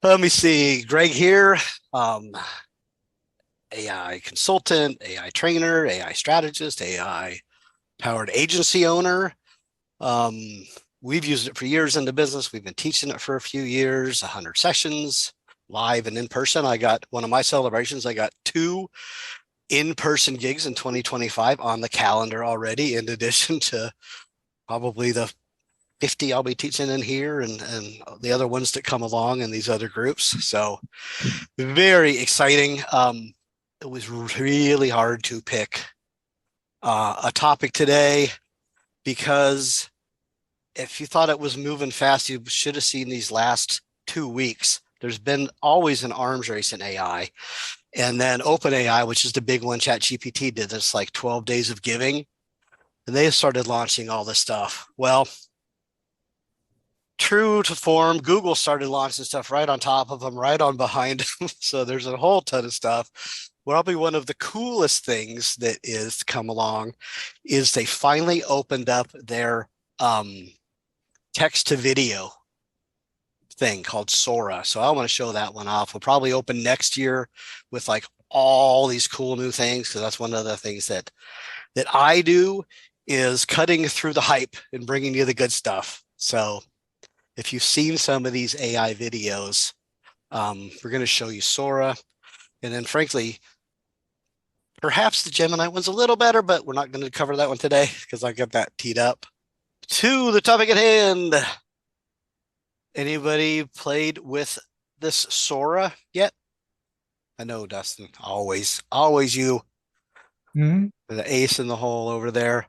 Let me see. Greg here, um, AI consultant, AI trainer, AI strategist, AI powered agency owner. Um, we've used it for years in the business. We've been teaching it for a few years, 100 sessions, live and in person. I got one of my celebrations. I got two in-person gigs in 2025 on the calendar already, in addition to probably the 50 I'll be teaching in here and the other ones that come along in these other groups. So very exciting. It was really hard to pick a topic today because if you thought it was moving fast, you should have seen these last 2 weeks. There's been always an arms race in AI. And then OpenAI, which is the big one, ChatGPT did this like 12 days of giving, and they started launching all this stuff. Well, true to form, Google started launching stuff right on top of them, right on behind them. So there's a whole ton of stuff. Probably one of the coolest things that is to come along is they finally opened up their text to video thing called Sora. So I want to show that one off. We'll probably open next year with like all these cool new things because that's one of the things that I do is cutting through the hype and bringing you the good stuff. So if you've seen some of these AI videos, we're going to show you Sora. And then, frankly, perhaps the Gemini one's a little better, but we're not going to cover that one today because I got that teed up. To the topic at hand. Anybody played with this Sora yet? I know, Dustin. Always you. Mhm. The ace in the hole over there.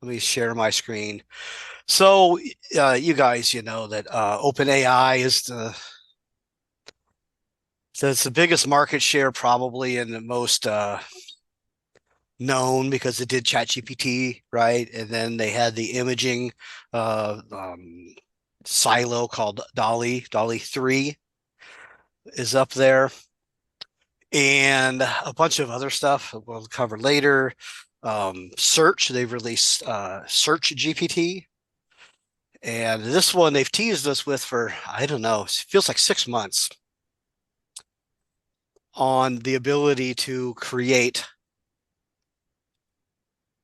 Let me share my screen. So, you guys, you know that OpenAI is it's the biggest market share probably and the most known because it did ChatGPT, right? And then they had the imaging uh, um, silo called Dolly 3 is up there, and a bunch of other stuff we'll cover later. Search, they've released Search GPT. And this one they've teased us with for, I don't know, it feels like 6 months on the ability to create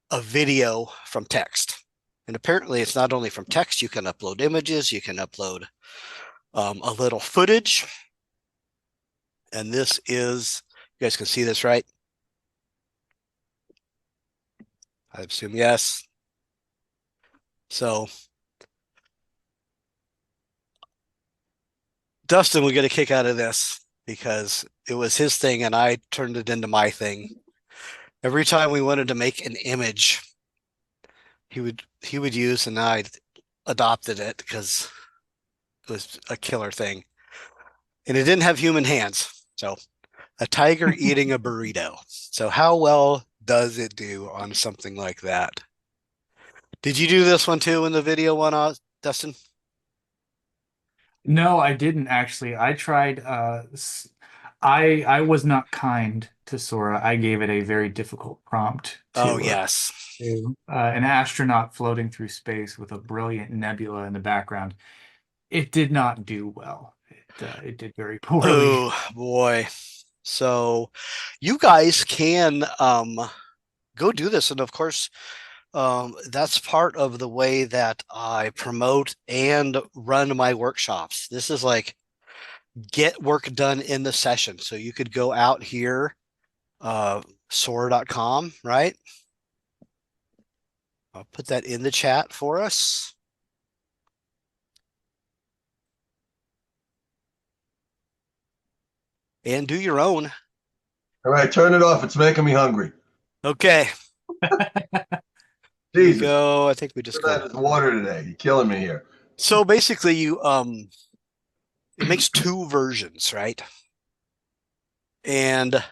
a video from text. And apparently, it's not only from text, you can upload images, you can upload a little footage. And this is, you guys can see this, right? I assume yes. So, Dustin would get a kick out of this because it was his thing and I turned it into my thing. Every time we wanted to make an image, he would use, and I adopted it because it was a killer thing. And it didn't have human hands. So a tiger eating a burrito. So how well does it do on something like that? Did you do this one too in the video one, Dustin? No, I didn't actually. I tried I was not kind to Sora. I gave it a very difficult prompt Oh, to yes. an astronaut floating through space with a brilliant nebula in the background. It did not do well. It did very poorly. Oh, boy. So you guys can go do this. And of course, that's part of the way that I promote and run my workshops. This is like get work done in the session. So you could go out here, Sora.com, right? I'll put that in the chat for us and do your own. All right, turn it off. It's making me hungry. Okay, here we Jesus, go. I think we just look at go. that. It's water today. You're killing me here. So basically, it makes two versions, right? And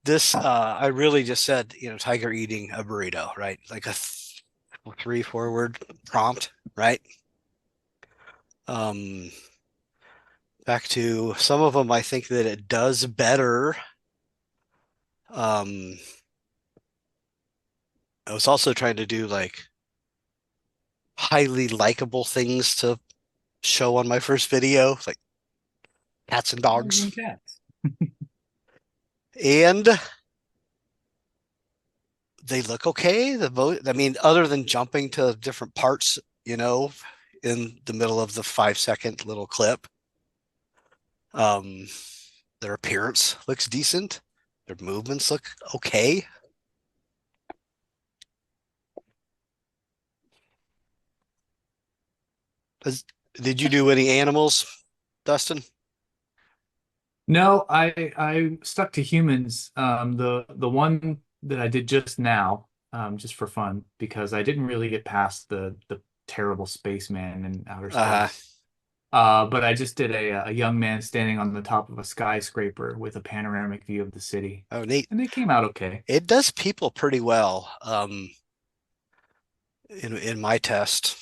this, I really just said, tiger eating a burrito, right? Like a 3, 4 word prompt, right? Um, back to some of them, I think that it does better. Um, I was also trying to do like highly likable things to show on my first video, like cats and Dogs dogs. and cats. And they look okay. I mean, other than jumping to different parts, in the middle of the 5-second little clip. Their appearance looks decent. Their movements look okay. Did you do any animals, Dustin? No, I stuck to humans. The one that I did just now, just for fun, because I didn't really get past the terrible spaceman in outer space. But I just did a young man standing on the top of a skyscraper with a panoramic view of the city, Oh, neat. and they came out okay. It does people pretty well. In my test.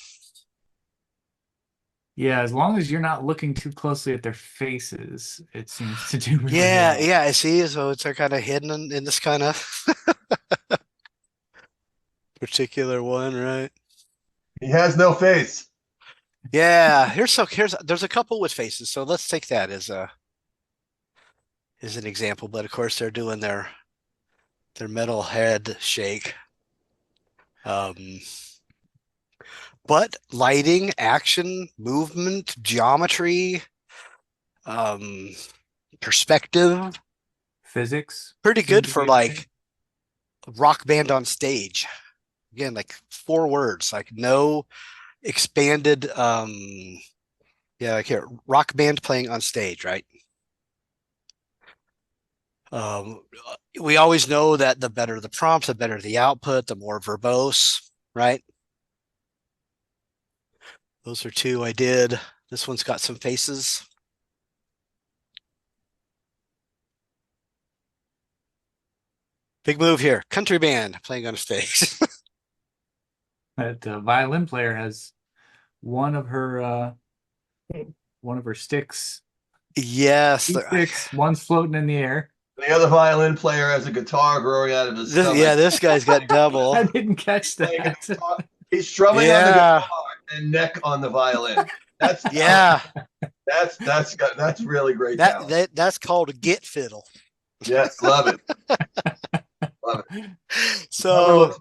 Yeah, as long as you're not looking too closely at their faces, it seems to do really Yeah, well. yeah, I see. So it's kind of hidden in this kind of particular one, right? He has no face. Yeah, there's a couple with faces, so let's take that as an example. But of course, they're doing their metal head shake. But lighting, action, movement, geometry, um, perspective, Physics pretty seem good to for be okay. like rock band on stage. Again, like 4 words, like no expanded yeah, like here, rock band playing on stage, right? Um, we always know that the better the prompt, the better the output, the more verbose, right? Those are 2 I did. This one's got some faces. Big move here. Country band playing on stage. That violin player has one of her sticks. Yes. 2 sticks, one's floating in the air. The other violin player has a guitar growing out of his stomach. Yeah, this guy's got double. I didn't catch Playing a that. guitar. He's strumming on the Yeah. guitar and neck on the violin. That's Yeah. that's really great talent. That's called a git fiddle. Yes, love it. Love it. Never So looks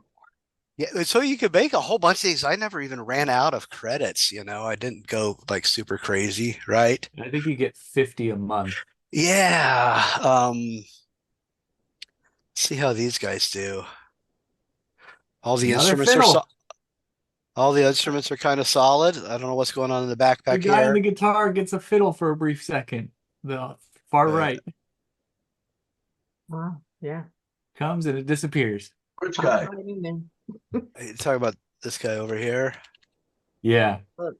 yeah, so you could make a whole bunch of these. I never even ran out of credits, I didn't go like super crazy, right? I think you get 50 a month. Yeah. See how these guys do. All the Another instruments fiddle. all the instruments are kind of solid. I don't know what's going on in the backpack The guy on here. the guitar gets a fiddle for a brief second. The far right Wow, yeah. comes and it disappears. Which guy? Talk about this guy over here. Yeah. Look,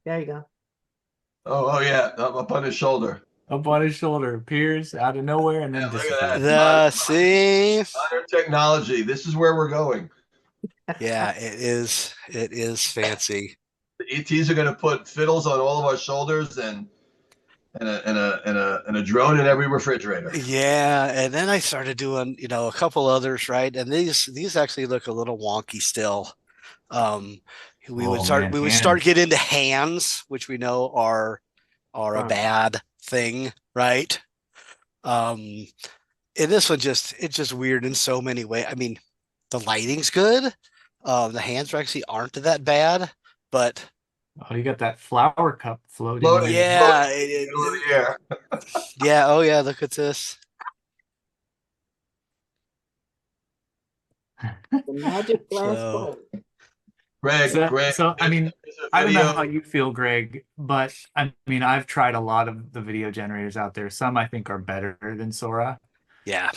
there you go. Oh yeah, up on his shoulder. Up on his shoulder, appears out of nowhere and then Yeah, look disappears. at that. See? Modern technology. This is where we're going. Yeah, it is. It is fancy. The ETs are going to put fiddles on all of our shoulders and a drone in every refrigerator. Yeah, and then I started doing, a couple others, right? And these actually look a little wonky still. We would start hands. get into hands, which we know are a bad thing, right? And this one it's just weird in so many ways. I mean, the lighting's good. The hands actually aren't that bad, but Oh, you got that flower cup floating. Floating. yeah, Middle of the air. yeah. Oh yeah, look at this. The magic glass So- bowl. Greg, I mean, there's a I don't know video. how you feel, Greg, but I mean, I've tried a lot of the video generators out there. Some I think are better than Sora. Yeah.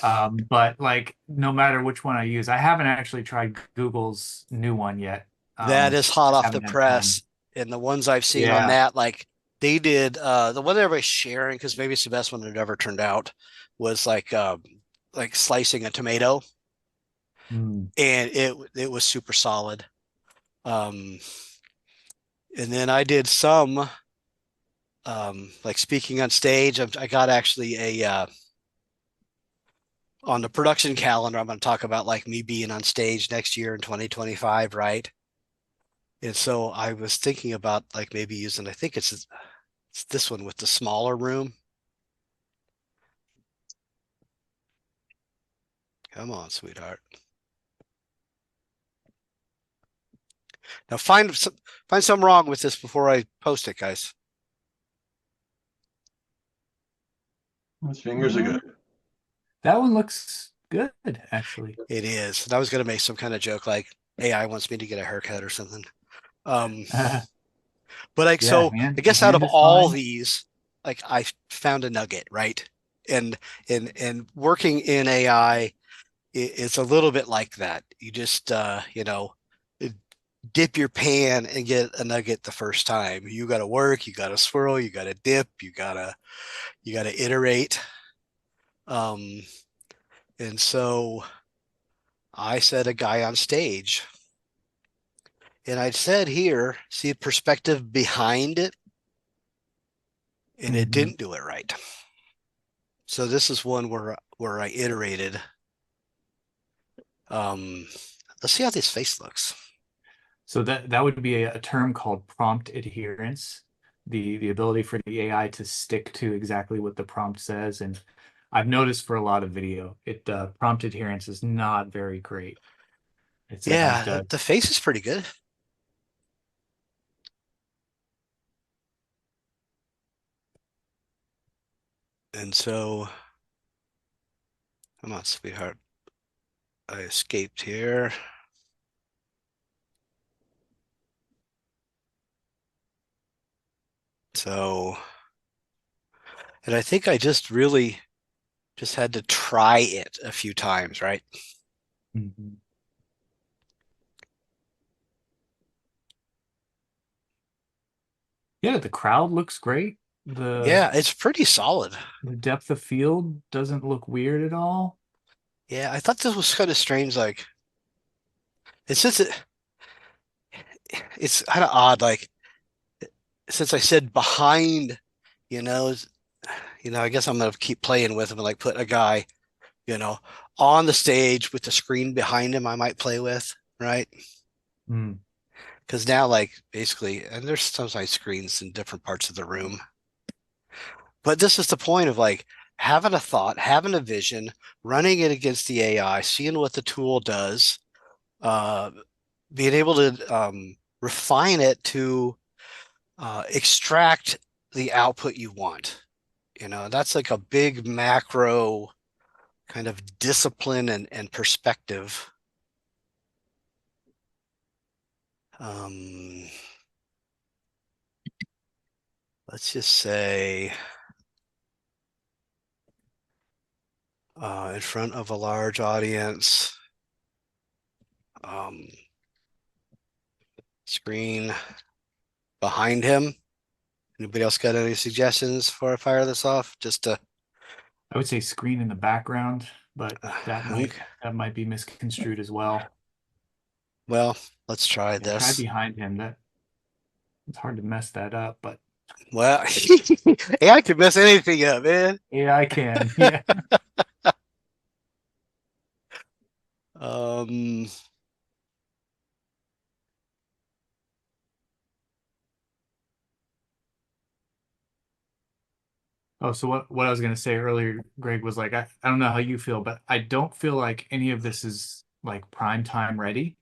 But like, no matter which one I use, I haven't actually tried Google's new one yet. That is hot off the haven't had press. And the ones I've seen on Yeah. that, like they did the one everybody's sharing, because maybe it's the best one that ever turned out, was like slicing a tomato, Hmm. and it was super solid. And then I did some like speaking on stage. I got actually a on the production calendar, I'm going to talk about like me being on stage next year in 2025, right? And so I was thinking about like maybe using, I think it's this one with the smaller room. Come on, sweetheart. Now find something wrong with this before I post it, guys. His fingers are good. That one looks good, actually. It is. And I was going to make some kind of joke like AI wants me to get a haircut or something. But like, Yeah, so hand, I guess out hand of is all fine. these, like I found a nugget, right? And working in AI, it's a little bit like that. You just dip your pan and get a nugget the first time. You got to work, you got to swirl, you got to dip, you gotta iterate. And so I said a guy on stage, and I said here, see the perspective behind it, and it Mhm. didn't do it right. So this is one where I iterated. Let's see how this face looks. So that would be a term called prompt adherence, the ability for the AI to stick to exactly what the prompt says. And I've noticed for a lot of video, prompt adherence is not very great. It's Yeah, the face is pretty good. And so, come on, sweetheart. I escaped here. So, and I think I just really just had to try it a few times, right? Mhm. Yeah, the crowd looks great. Yeah, it's pretty solid. The depth of field doesn't look weird at all. Yeah, I thought this was kind of strange. Like, it's just it's kind of odd. Like, since I said behind, you know, I guess I'm gonna keep playing with him and like put a guy, you know, on the stage with the screen behind him. I might play with, right? Mm. Because now, like, basically, and there's sometimes screens in different parts of the room. But this is the point of like having a thought, having a vision, running it against the AI, seeing what the tool does, uh, being able to refine it to extract the output you want. That's like a big macro kind of discipline and perspective. Um, let's just say in front of a large audience, um, screen behind him. Anybody else got any suggestions before I fire this off? Just to, I would say screen in the background, but that okay. might be misconstrued as well. Well, let's try Yeah, try this. behind him. It's hard to mess that up, but Well, AI can mess anything up, man. AI can. Yeah. Um, Oh, so what I was gonna say earlier, Greg, was like I don't know how you feel, but I don't feel like any of this is like prime time ready.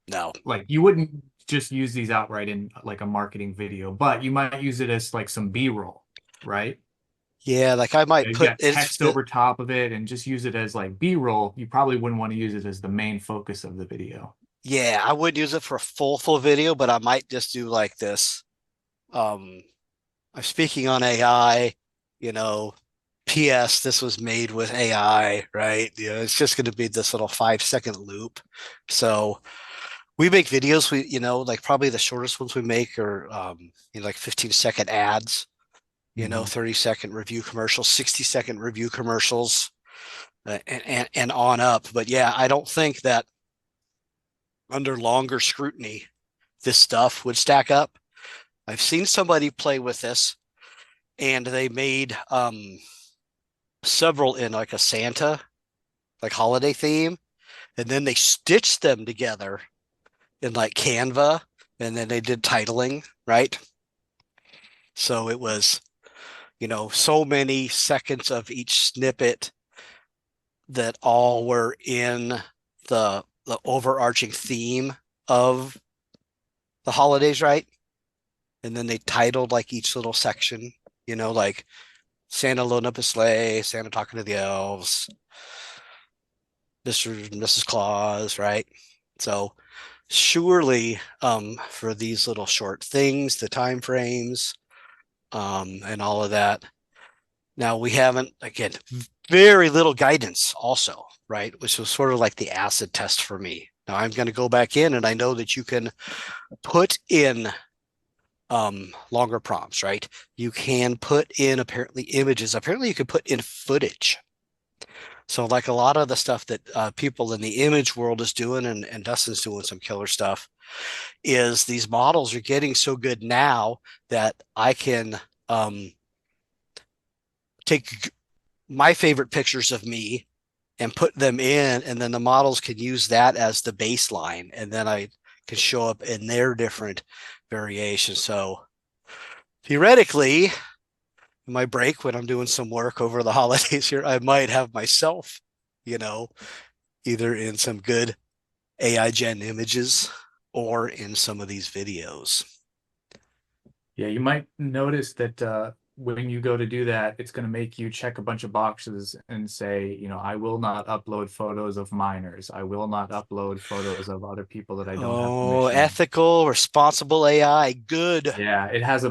no. Like you wouldn't just use these outright in like a marketing video, but you might use it as like some B-roll, right? Yeah, like I might You put got it's text over top of it and just use it as like B-roll. You probably wouldn't want to use it as the main focus of the video. yeah, I would use it for a full video, but I might just do like this. Um, I'm speaking on AI, you know, PS, this was made with AI, right? It's just going to be this little 5-second loop. So we make videos, like probably the shortest ones we make are, like 15-second ads, Mhm. 30-second review commercials, 60-second review commercials, and on up. But yeah, I don't think that under longer scrutiny, this stuff would stack up. I've seen somebody play with this and they made several in like a Santa, like holiday theme, and then they stitched them together in like Canva, and then they did titling, right? So it was, so many seconds of each snippet that all were in the overarching theme of the holidays, right? And then they titled like each little section, like Santa loading up his sleigh, Santa talking to the elves, Mr. and Mrs. Claus, right? So surely for these little short things, the time frames, and all of that. Now we haven't, again, very little guidance also, right? Which was sort of like the acid test for me. Now I'm going to go back in, and I know that you can put in longer prompts, right? You can put in apparently images. Apparently you can put in footage. So like a lot of the stuff that people in the image world is doing, and Dustin's doing some killer stuff, is these models are getting so good now that I can take my favorite pictures of me and put them in, and then the models can use that as the baseline, and then I can show up in their different variations. So theoretically, in my break when I'm doing some work over the holidays here, I might have myself, either in some good AI gen images or in some of these videos. Yeah, you might notice that when you go to do that, it's going to make you check a bunch of boxes and say, I will not upload photos of minors. I will not upload photos of other people that I don't have permission. Ethical, responsible AI, good. Yeah, it has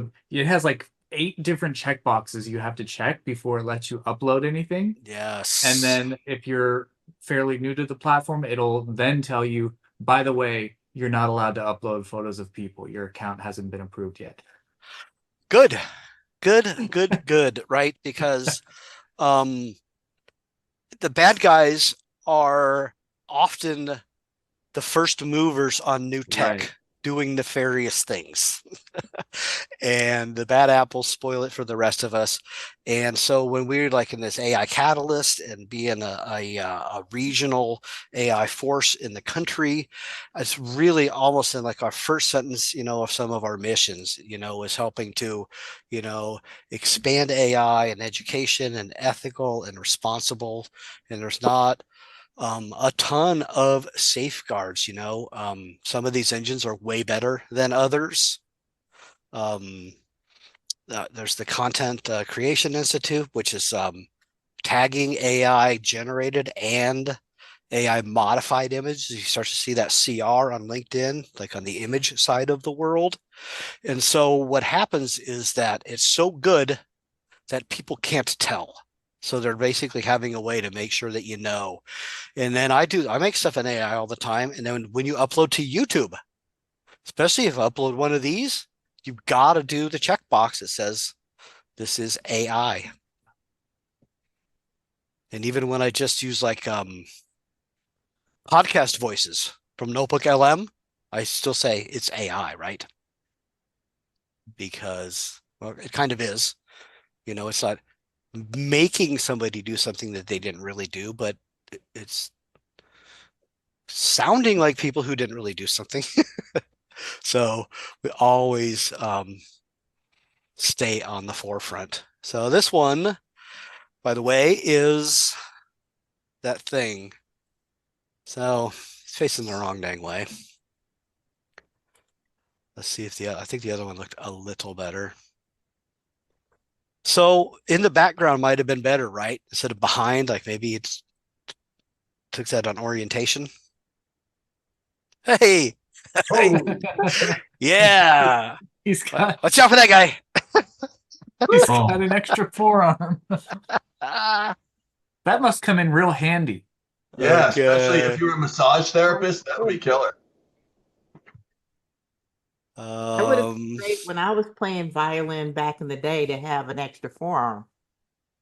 like 8 different checkboxes you have to check before it lets you upload anything. Yes. And then if you're fairly new to the platform, it'll then tell you, by the way, you're not allowed to upload photos of people. Your account hasn't been approved yet. Good, right? Because the bad guys are often the first movers on new tech, Right. doing nefarious things. And the bad apples spoil it for the rest of us. And so when we're like in this AI catalyst and being a regional AI force in the country, it's really almost in like our first sentence, of some of our missions, is helping to, expand AI and education and ethical and responsible. And there's not a ton of safeguards. Some of these engines are way better than others. There's the Content Creation Institute, which is tagging AI generated and AI modified images. You start to see that CR on LinkedIn, like on the image side of the world. And so what happens is that it's so good that people can't tell. So they're basically having a way to make sure that And then I make stuff in AI all the time. And then when you upload to YouTube, especially if I upload one of these, you've got to do the checkbox that says this is AI. And even when I just use like podcast voices from Notebook LM, I still say it's AI, right? Because, well, it kind of is. It's not making somebody do something that they didn't really do, but it's sounding like people who didn't really do something. So we always stay on the forefront. So this one, by the way, is that thing. So it's facing the wrong dang way. Let's see if I think the other one looked a little better. So in the background might have been better, right? Instead of behind, like maybe it's took that on orientation. Hey, Oh, yeah. He's got Watch out for that guy. he's got an extra forearm. Ah, That must come in real handy. yeah, Okay. especially if you're a massage therapist, that would be killer. That would have been great when I was playing violin back in the day to have an extra forearm.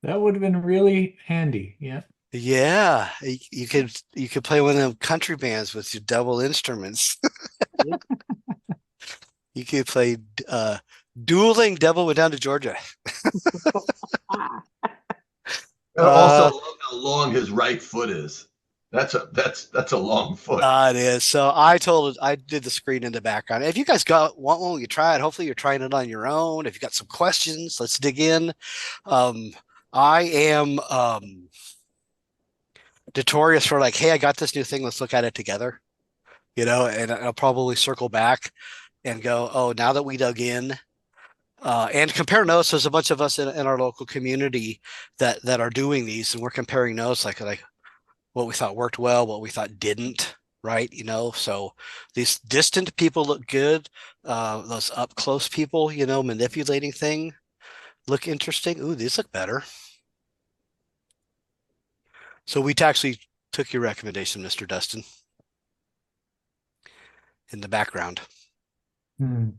That would have been really handy. Yeah. Yeah, you could play one of them country bands with your double instruments. Yep. You could play dueling Devil Went Down to Georgia. Ah, I also love how long his right foot is. That's a long foot. It is. So I did the screen in the background. If you guys want one, you try it. Hopefully you're trying it on your own. If you got some questions, let's dig in. I am notorious for like, hey, I got this new thing. Let's look at it together, and I'll probably circle back and go, oh, now that we dug in, and compare notes. There's a bunch of us in our local community that are doing these, and we're comparing notes like what we thought worked well, what we thought didn't, right? So these distant people look good. Those up close people, manipulating thing look interesting. Ooh, these look better. So we actually took your recommendation, Mr. Dustin, in the background. Hmm.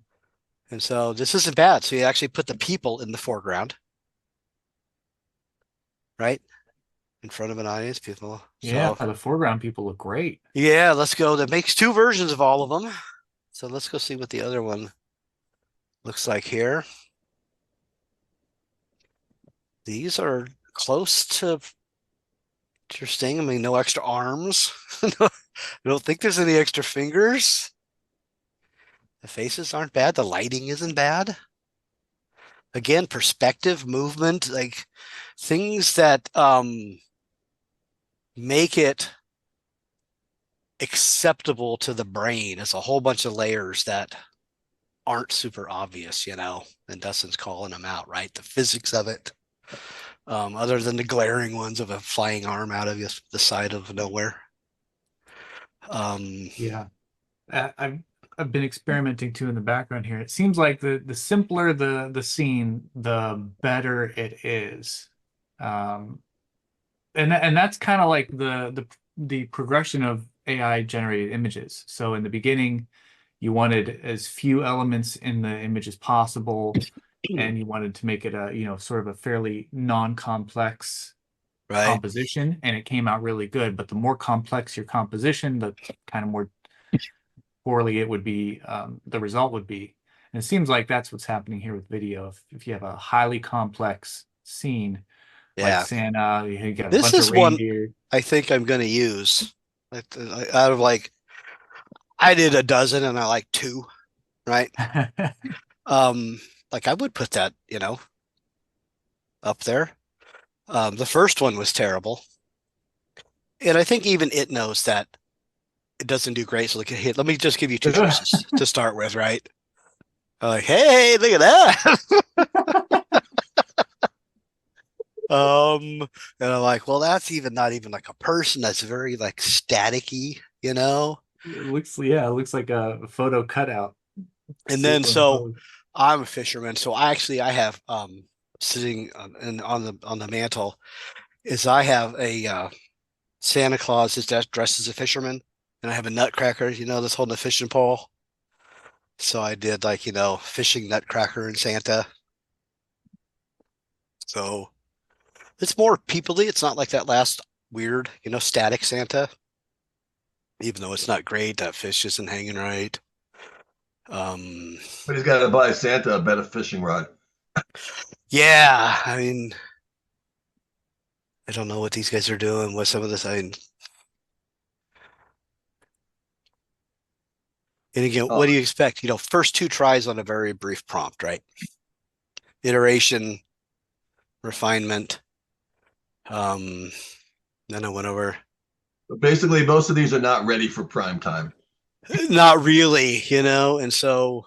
And so this isn't bad. So you actually put the people in the foreground, right? In front of an audience, people. Yeah, So the foreground people look great. yeah, let's go. That makes two versions of all of them. So let's go see what the other one looks like here. These are close to interesting. I mean, no extra arms. I don't think there's any extra fingers. The faces aren't bad. The lighting isn't bad. Again, perspective, movement, like things that make it acceptable to the brain. It's a whole bunch of layers that aren't super obvious, and Dustin's calling them out, right? The physics of it, other than the glaring ones of a flying arm out of the side of nowhere. Yeah. I've been experimenting too in the background here. It seems like the simpler the scene, the better it is. And that's kind of like the progression of AI generated images. So in the beginning, you wanted as few elements in the image as possible, and you wanted to make it sort of a fairly non-complex right. composition, and it came out really good. But the more complex your composition, the kind of more poorly it would be, the result would be. And it seems like that's what's happening here with video. If you have a highly complex scene, like Yeah. Santa, you got a This bunch is of one reindeer. I think I'm going to use. Out of I did a dozen and I like two, right? Like I would put that, up there. The first one was terrible. And I think even it knows that it doesn't do great. So like, hey, let me just give you two choices to start with, right? Like, hey, look at that. And I'm like, well, that's not even like a person. That's very like staticky, It looks like a photo cutout. And then so Superimposed. I'm a fisherman. So I have sitting on the mantle is I have a Santa Claus is dressed as a fisherman, and I have a nutcracker, that's holding a fishing pole. So I did like, fishing nutcracker and Santa. So it's more peoply. It's not like that last weird, static Santa. Even though it's not great, that fish isn't hanging right. But he's got to buy Santa a better fishing rod. Yeah, I mean, I don't know what these guys are doing with some of this. And again, what do you expect? First two tries on a very brief prompt, right? Iteration, refinement. Then I went over. Basically, most of these are not ready for prime time. Not really, and so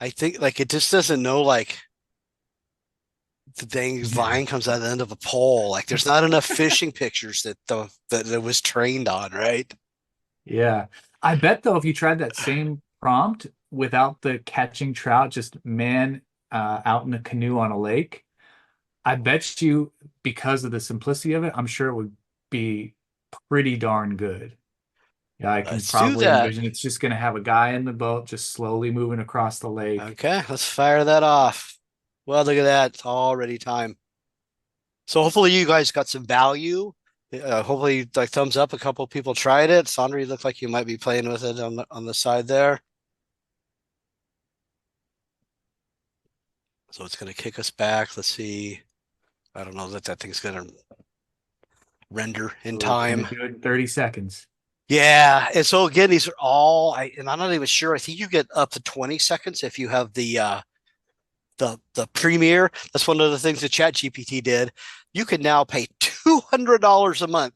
I think like it just doesn't know like the dang vine comes out the end of a pole. Like there's not enough fishing pictures that it was trained on, right? Yeah. I bet though, if you tried that same prompt without the catching trout, just man out in a canoe on a lake, I bet you, because of the simplicity of it, I'm sure it would be pretty darn good. Yeah, I can Let's do probably that. envision it's just going to have a guy in the boat just slowly moving across the lake. Okay, let's fire that off. Well, look at that. It's already time. So hopefully you guys got some value. Hopefully, like thumbs up. A couple of people tried it. Sandra, you look like you might be playing with it on the side there. So it's going to kick us back. Let's see. I don't know that thing's going to render in time. Do it in 30 seconds. Yeah. And so again, these are all, and I'm not even sure. I think you get up to 20 seconds if you have the premiere. That's one of the things that ChatGPT did. You can now pay $200 a month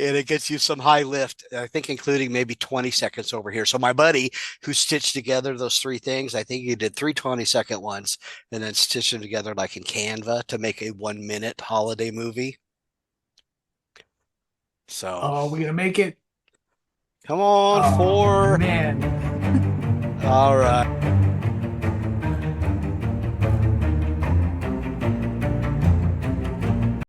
and it gets you some high lift, I think, including maybe 20 seconds over here. So my buddy who stitched together those three things, I think he did 3 20-second ones and then stitched them together like in Canva to make a 1-minute holiday movie. So, Oh, we're gonna make it. come on, Oh, 4. man. All right.